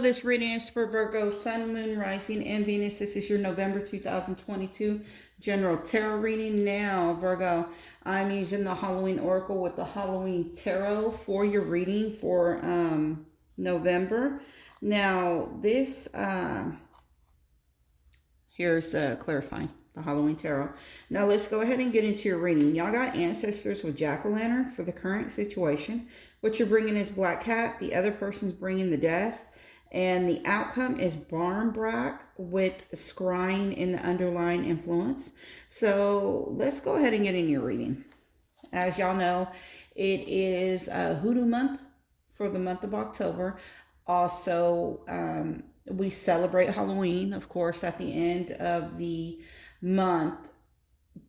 this reading is for Virgo, Sun, Moon, Rising, and Venus. This is your November 2022 General Tarot reading. Now, Virgo, I'm using the Halloween Oracle with the Halloween Tarot for your reading for November. Now, here's clarifying the Halloween Tarot. Now, let's go ahead and get into your reading. Y'all got ancestors with jack-o'-lantern for the current situation. What you're bringing is black cat. The other person's bringing the death. And the outcome is barnbrack with scrying in the underlying influence. So let's go ahead and get in your reading. As y'all know, it is Hoodoo month for the month of October. Also, we celebrate Halloween, of course, at the end of the month.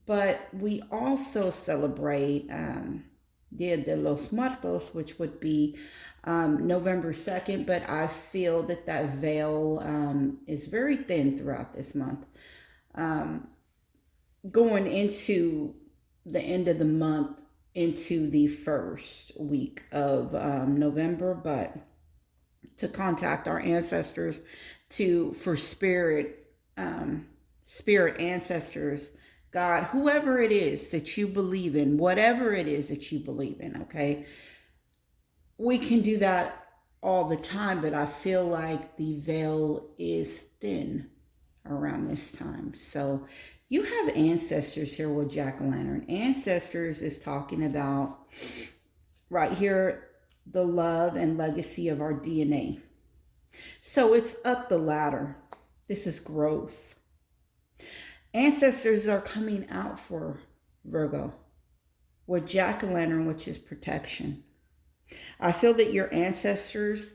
But we also celebrate Dia de los Muertos, which would be November 2nd. But I feel that that veil is very thin throughout this month. Going into the end of the month, into the first week of November, but to contact our ancestors for spirit ancestors, God, whoever it is that you believe in, whatever it is that you believe in, okay? We can do that all the time, but I feel like the veil is thin around this time. So you have ancestors here with jack-o'-lantern. Ancestors is talking about, right here, the love and legacy of our DNA. So it's up the ladder. This is growth. Ancestors are coming out for Virgo with jack-o'-lantern, which is protection. I feel that your ancestors,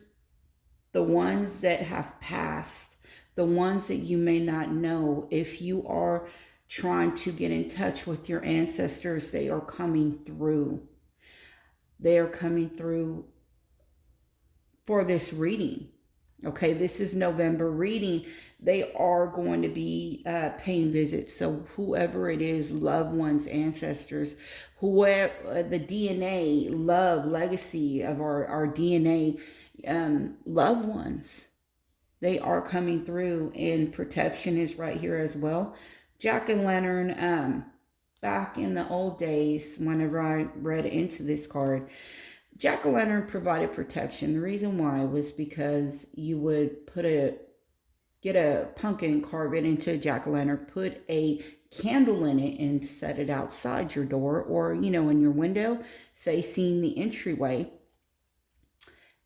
the ones that have passed, the ones that you may not know, if you are trying to get in touch with your ancestors, they are coming through. They are coming through for this reading. Okay, this is November reading. They are going to be paying visits. So whoever it is, loved ones, ancestors, whoever, the DNA, love, legacy of our DNA, loved ones, they are coming through, and protection is right here as well. Jack-o'-lantern, back in the old days, whenever I read into this card, jack-o'-lantern provided protection. The reason why was because you would get a pumpkin, carve it into a jack-o'-lantern, put a candle in it, and set it outside your door, or, in your window facing the entryway.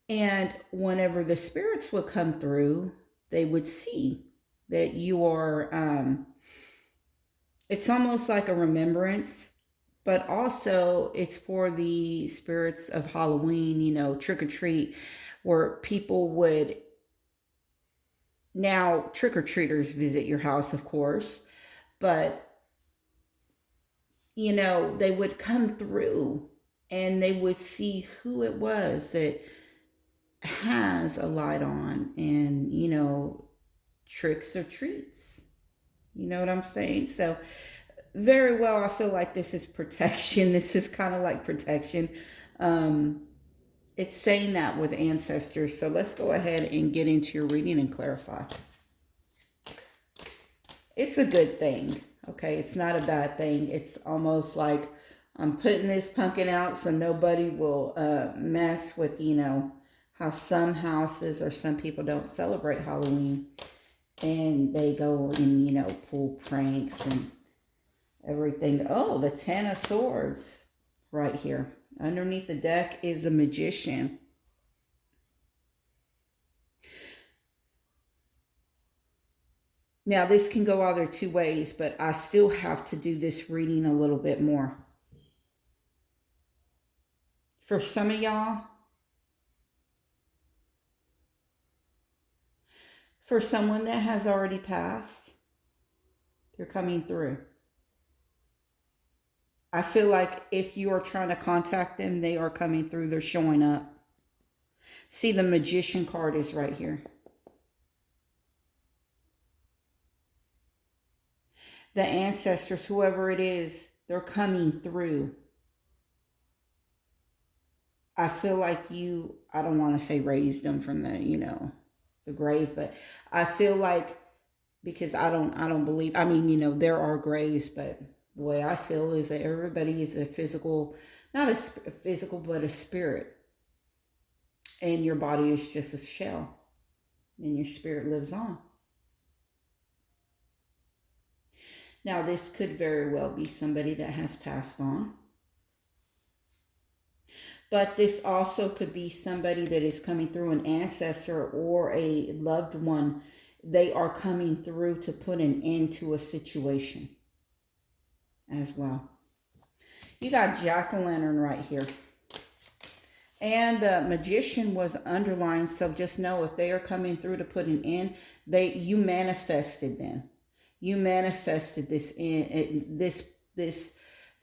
And whenever the spirits would come through, they would see that you are, it's almost like a remembrance, but also it's for the spirits of Halloween, trick or treat, where people would, now trick-or-treaters visit your house, of course, but, they would come through and they would see who it was that has a light on, and, tricks or treats. You know what I'm saying? So very well, I feel like this is protection. This is kind of like protection. It's saying that with ancestors. So let's go ahead and get into your reading and clarify. It's a good thing, okay? It's not a bad thing. It's almost like I'm putting this pumpkin out so nobody will mess with, how some houses or some people don't celebrate Halloween. And they go and, pull pranks and everything. Oh, the Ten of Swords right here. Underneath the deck is the Magician. Now, this can go either two ways, but I still have to do this reading a little bit more. For some of y'all, for someone that has already passed, they're coming through. I feel like if you are trying to contact them, they are coming through. They're showing up. See, the Magician card is right here. The ancestors, whoever it is, they're coming through. I feel like you, I don't want to say raised them from the, the grave. But I feel like, because I don't believe, I mean, there are graves, but the way I feel is that everybody is a physical, not a physical, but a spirit. And your body is just a shell, and your spirit lives on. Now, this could very well be somebody that has passed on. But this also could be somebody that is coming through, an ancestor or a loved one. They are coming through to put an end to a situation as well. You got jack-o'-lantern right here. And the magician was underlined, so just know if they are coming through to put an end, you manifested them. You manifested this this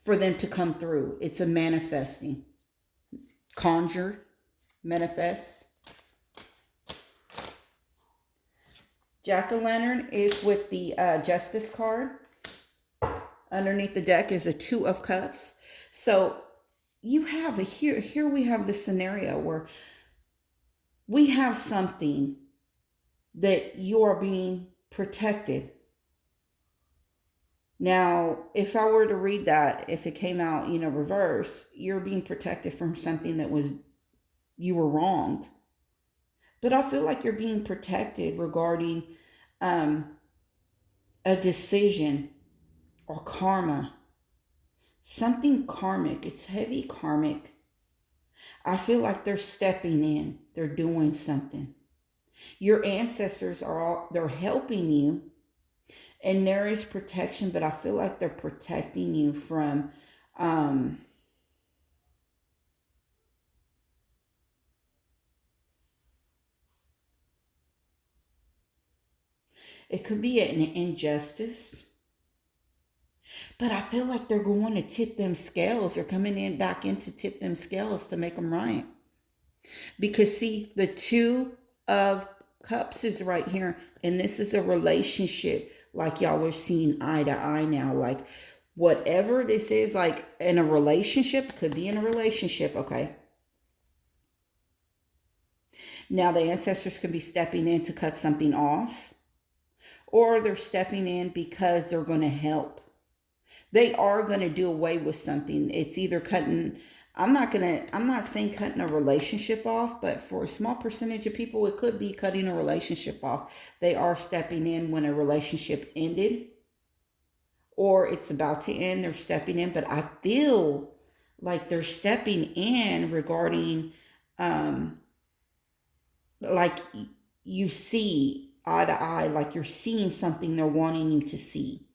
for them to come through. It's a manifesting. Conjure, manifest. Jack-o'-lantern is with the Justice card. Underneath the deck is a Two of Cups. So you have here we have the scenario where we have something that you are being protected. Now, if I were to read that, if it came out, reverse, you're being protected from something that you were wronged. But I feel like you're being protected regarding a decision or karma. Something karmic. It's heavy karmic. I feel like they're stepping in. They're doing something. Your ancestors they're helping you. And there is protection, but I feel like they're protecting you from it could be an injustice. But I feel like they're going to tip them scales. They're coming in back in to tip them scales to make them right. Because see, the Two of Cups is right here. And this is a relationship. Like y'all are seeing eye to eye now. Like whatever this is, like in a relationship, could be in a relationship, okay? Now the ancestors could be stepping in to cut something off. Or they're stepping in because they're going to help. They are going to do away with something. It's either cutting, I'm not saying cutting a relationship off, but for a small percentage of people, it could be cutting a relationship off. They are stepping in when a relationship ended or it's about to end. They're stepping in, but I feel like they're stepping in regarding, like you see eye to eye, like you're seeing something they're wanting you to see.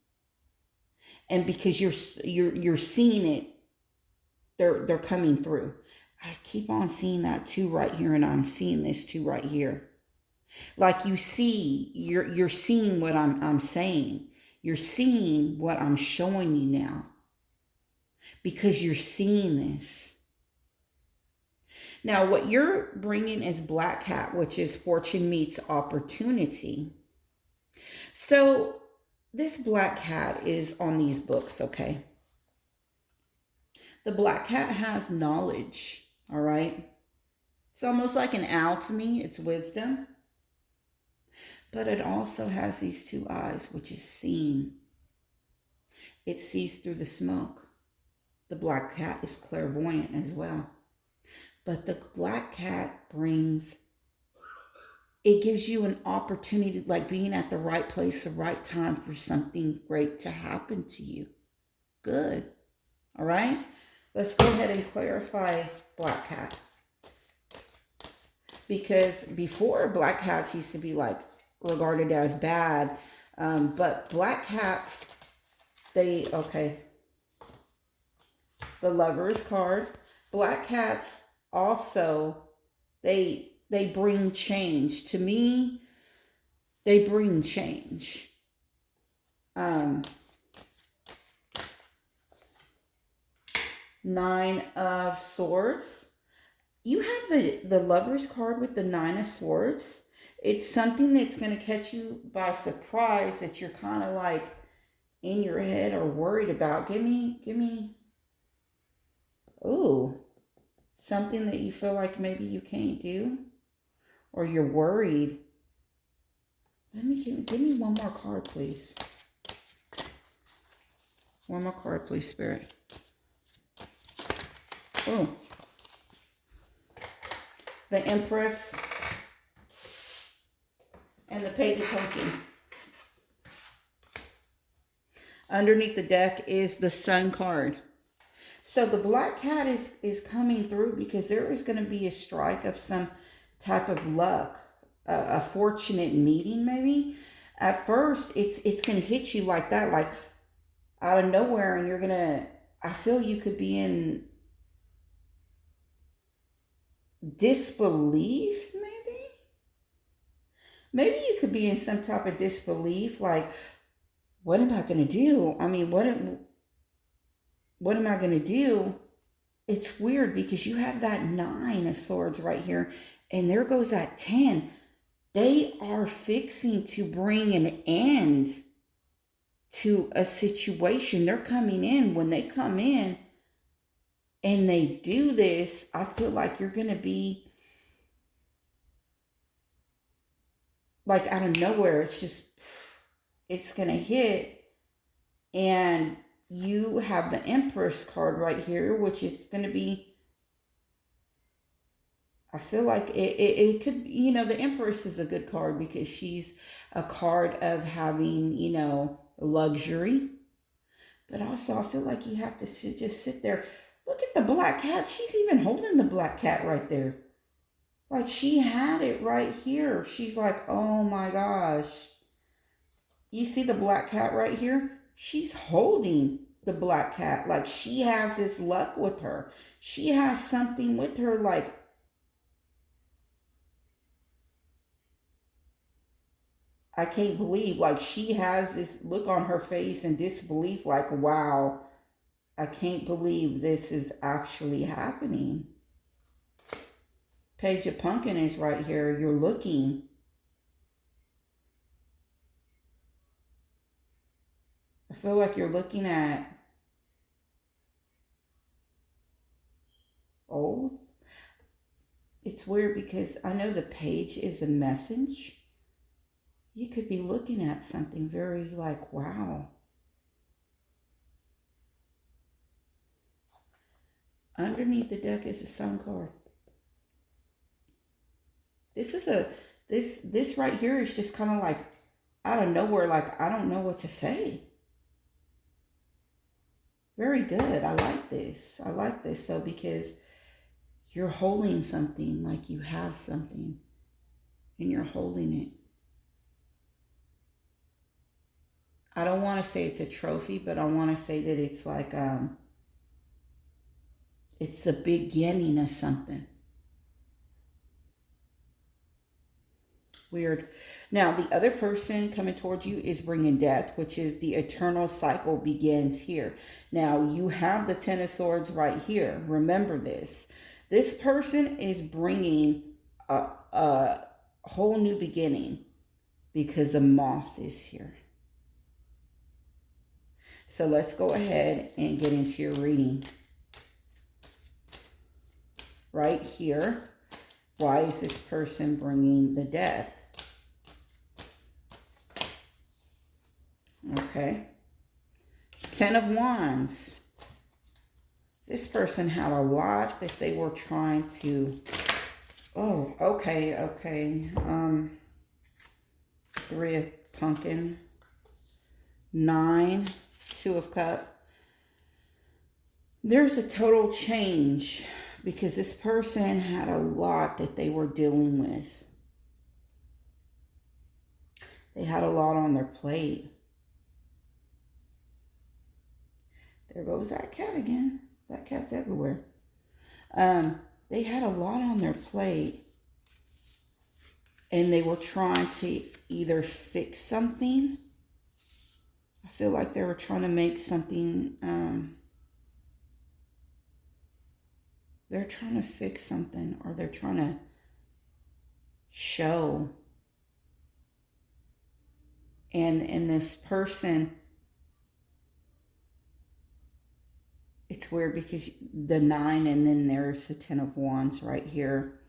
And because you're seeing it, they're coming through. I keep on seeing that too right here, and I'm seeing this too right here. Like you're seeing what I'm saying. You're seeing what I'm showing you now. Because you're seeing this. Now, what you're bringing is Black Cat, which is fortune meets opportunity. So this Black Cat is on these books, okay? The Black Cat has knowledge, all right? It's almost like an owl to me. It's wisdom. But it also has these two eyes, which is seeing. It sees through the smoke. The Black Cat is clairvoyant as well. But the Black Cat it gives you an opportunity, like being at the right place, the right time for something great to happen to you. Good. All right? Let's go ahead and clarify Black Cat. Because before, Black Cats used to be like regarded as bad. But Black Cats, okay. The Lover's card. Black Cats also, they bring change. To me, they bring change. Nine of Swords. You have the Lover's card with the Nine of Swords. It's something that's going to catch you by surprise that you're kind of like in your head or worried about. Give me. Ooh. Something that you feel like maybe you can't do or you're worried. Give me one more card, please. One more card, please, Spirit. Oh. The Empress and the Page of Pumpkin. Underneath the deck is the Sun card. So the Black Cat is coming through because there is going to be a strike of some type of luck, a fortunate meeting maybe. At first, it's going to hit you like that, like out of nowhere, and you're going to, I feel you could be in disbelief, maybe? Maybe you could be in some type of disbelief, like, what am I going to do? I mean, what am I going to do? It's weird because you have that 9 of Swords right here, and there goes that 10. They are fixing to bring an end to a situation. They're coming in. When they come in and they do this, I feel like you're going to be like out of nowhere. It's going to hit. And you have the Empress card right here, which is going to be, I feel like it could, the Empress is a good card because she's a card of having, luxury. But also, I feel like you have to just sit there. Look at the Black Cat. She's even holding the Black Cat right there. Like, she had it right here. She's like, oh my gosh. You see the Black Cat right here? She's holding the Black Cat. Like, she has this luck with her. She has something with her, like, I can't believe, like, she has this look on her face and disbelief, like, wow, I can't believe this is actually happening. Page of Pumpkin is right here. You're looking. I feel like you're looking at, oh, it's weird because I know the page is a message. You could be looking at something very like, wow. Underneath the deck is a Sun card. This right here is just kind of like out of nowhere, like I don't know what to say. Very good. I like this. I like this. So because you're holding something, like you have something and you're holding it. I don't want to say it's a trophy, but I want to say that it's like it's the beginning of something. Weird. Now, the other person coming towards you is bringing death, which is the eternal cycle begins here. Now, you have the 10 of Swords right here. Remember this. This person is bringing a whole new beginning because the Moth is here. So let's go ahead and get into your reading. Right here, why is this person bringing the death? Okay. 10 of Wands. This person had a lot that they were trying to... Oh, okay. 3 of Pumpkin. 9, 2 of Cups. There's a total change because this person had a lot that they were dealing with. They had a lot on their plate. There goes that cat again. That cat's everywhere. They had a lot on their plate. And they were trying to either fix something. I feel like they were trying to make something... they're trying to fix something. Or they're trying to show. And this person... It's weird because the 9 and then there's the 10 of Wands right here.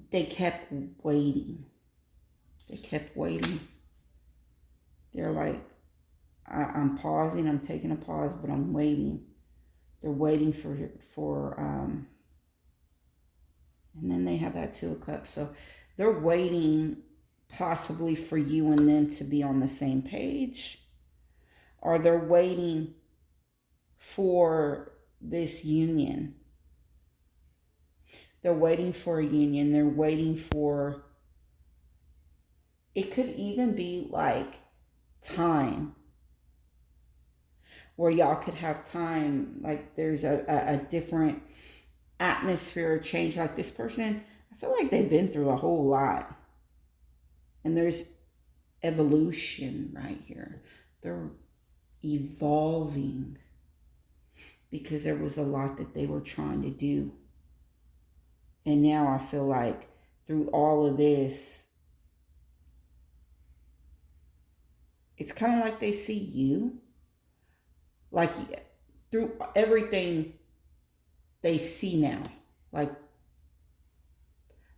They kept waiting. They kept waiting. They're like, I'm pausing, I'm taking a pause, but I'm waiting. They're waiting and then they have that Two of Cups. So they're waiting possibly for you and them to be on the same page, or they're waiting for this union. They're waiting for a union. They're waiting for, it could even be like time, where y'all could have time, like there's a different atmosphere change. Like this person, I feel like they've been through a whole lot, and there's evolution right here. They're evolving because there was a lot that they were trying to do, and now I feel like through all of this, it's kind of like they see you, like through everything they see now. Like,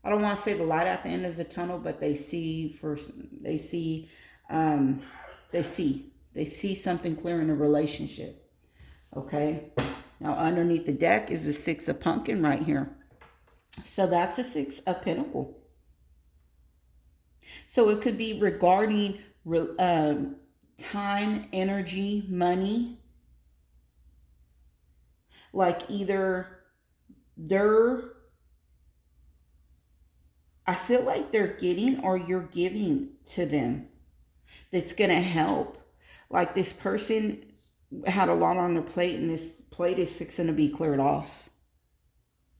I don't want to say the light at the end of the tunnel, but they see first. Um, they see something clear in a relationship. Okay. Now underneath the deck is the Six of Pumpkin right here. So that's a Six of Pentacle. So it could be regarding time, energy, money. Like either I feel like they're getting, or you're giving to them, that's going to help. Like this person had a lot on their plate, and this plate is fixing to be cleared off.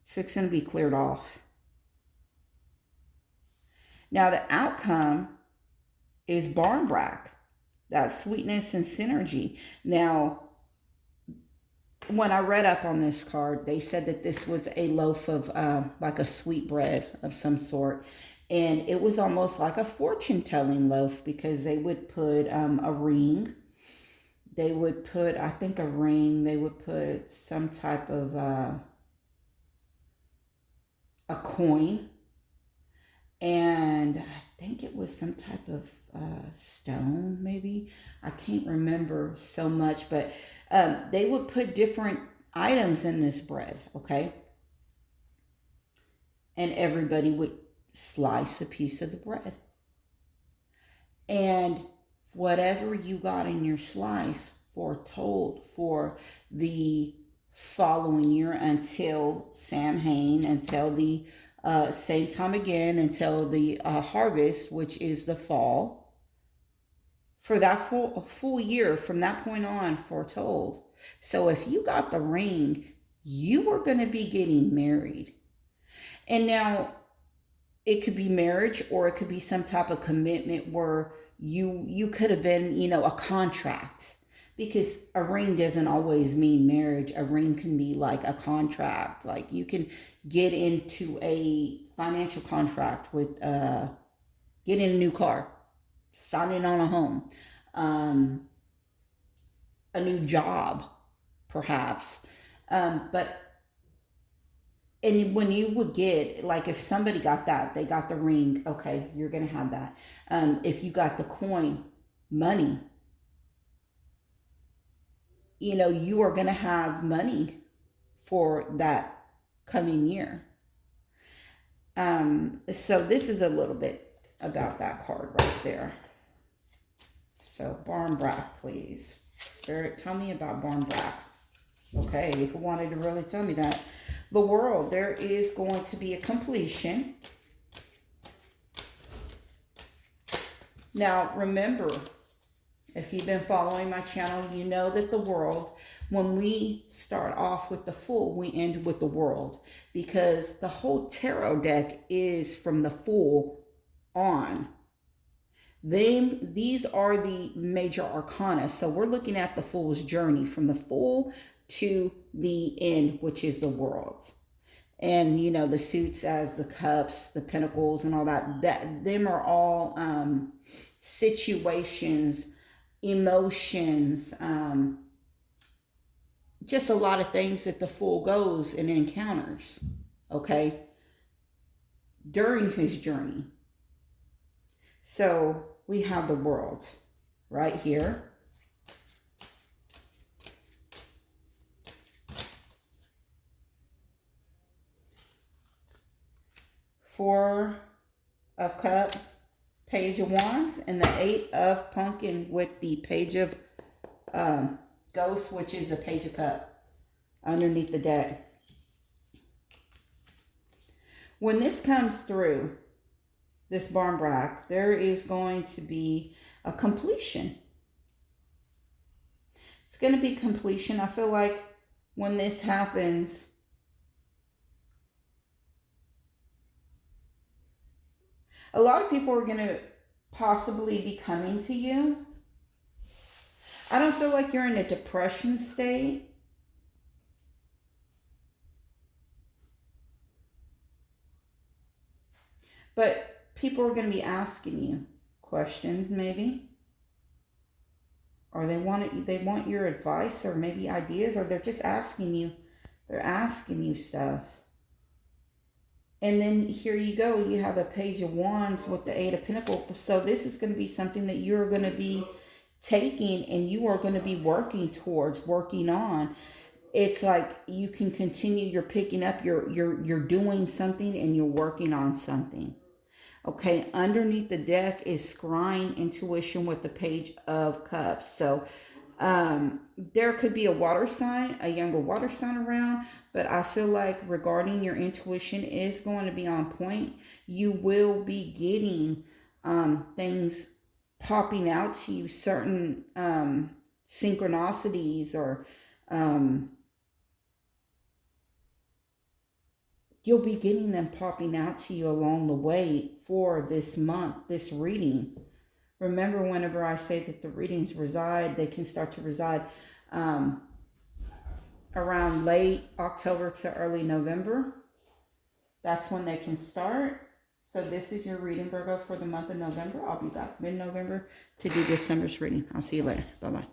It's fixing to be cleared off. Now the outcome is barnbrack, that sweetness and synergy. Now, when I read up on this card, they said that this was a loaf of like a sweet bread of some sort. And it was almost like a fortune-telling loaf, because they would put a ring. They would put, I think, a ring. They would put some type of a coin. And I think it was some type of stone, maybe. I can't remember so much, but they would put different items in this bread, okay? And everybody would slice a piece of the bread. And whatever you got in your slice foretold for the following year, until Samhain, until the same time again, until the harvest, which is the fall. For that full year, from that point on, foretold. So if you got the ring, you were going to be getting married. And now it could be marriage, or it could be some type of commitment where you could have been, a contract. Because a ring doesn't always mean marriage. A ring can be like a contract. Like you can get into a financial contract with getting a new car, signing on a home, a new job, perhaps. But and when you would get, like if somebody got that, they got the ring, okay, you're going to have that. If you got the coin, money, you are going to have money for that coming year. So this is a little bit about that card right there. So barnbrack, please. Spirit, tell me about barnbrack. Okay, who wanted to really tell me that? The World, there is going to be a completion. Now, remember, if you've been following my channel, you know that the World, when we start off with the Fool, we end with the World, because the whole tarot deck is from the Fool on. These are the major arcana. So we're looking at the Fool's journey from the Fool to the end, which is the World. And the suits as the cups, the pentacles, and all that them are all situations, emotions, just a lot of things that the Fool goes and encounters, okay, during his journey. So we have the World right here. Four of Cups, Page of Wands, and the Eight of Pumpkin with the Page of Ghost, which is a Page of Cups underneath the deck. When this comes through, this barn brack, there is going to be a completion. It's going to be completion. I feel like when this happens, a lot of people are going to possibly be coming to you. I don't feel like you're in a depression state. But people are going to be asking you questions, maybe. Or they want your advice, or maybe ideas, or they're just asking you. They're asking you stuff. And then here you go. You have a Page of Wands with the Eight of Pentacles. So this is going to be something that you're going to be taking, and you are going to be working towards, working on. It's like you can continue. You're picking up. You're doing something, and you're working on something. Okay, underneath the deck is scrying intuition with the Page of Cups. So there could be a water sign, a younger water sign around, but I feel like regarding your intuition is going to be on point. You will be getting things popping out to you, certain synchronicities, or you'll be getting them popping out to you along the way for this month, this reading. Remember, whenever I say that the readings reside, they can start to reside around late October to early November. That's when they can start. So this is your reading, Virgo, for the month of November. I'll be back mid-November to do December's reading. I'll see you later. Bye-bye.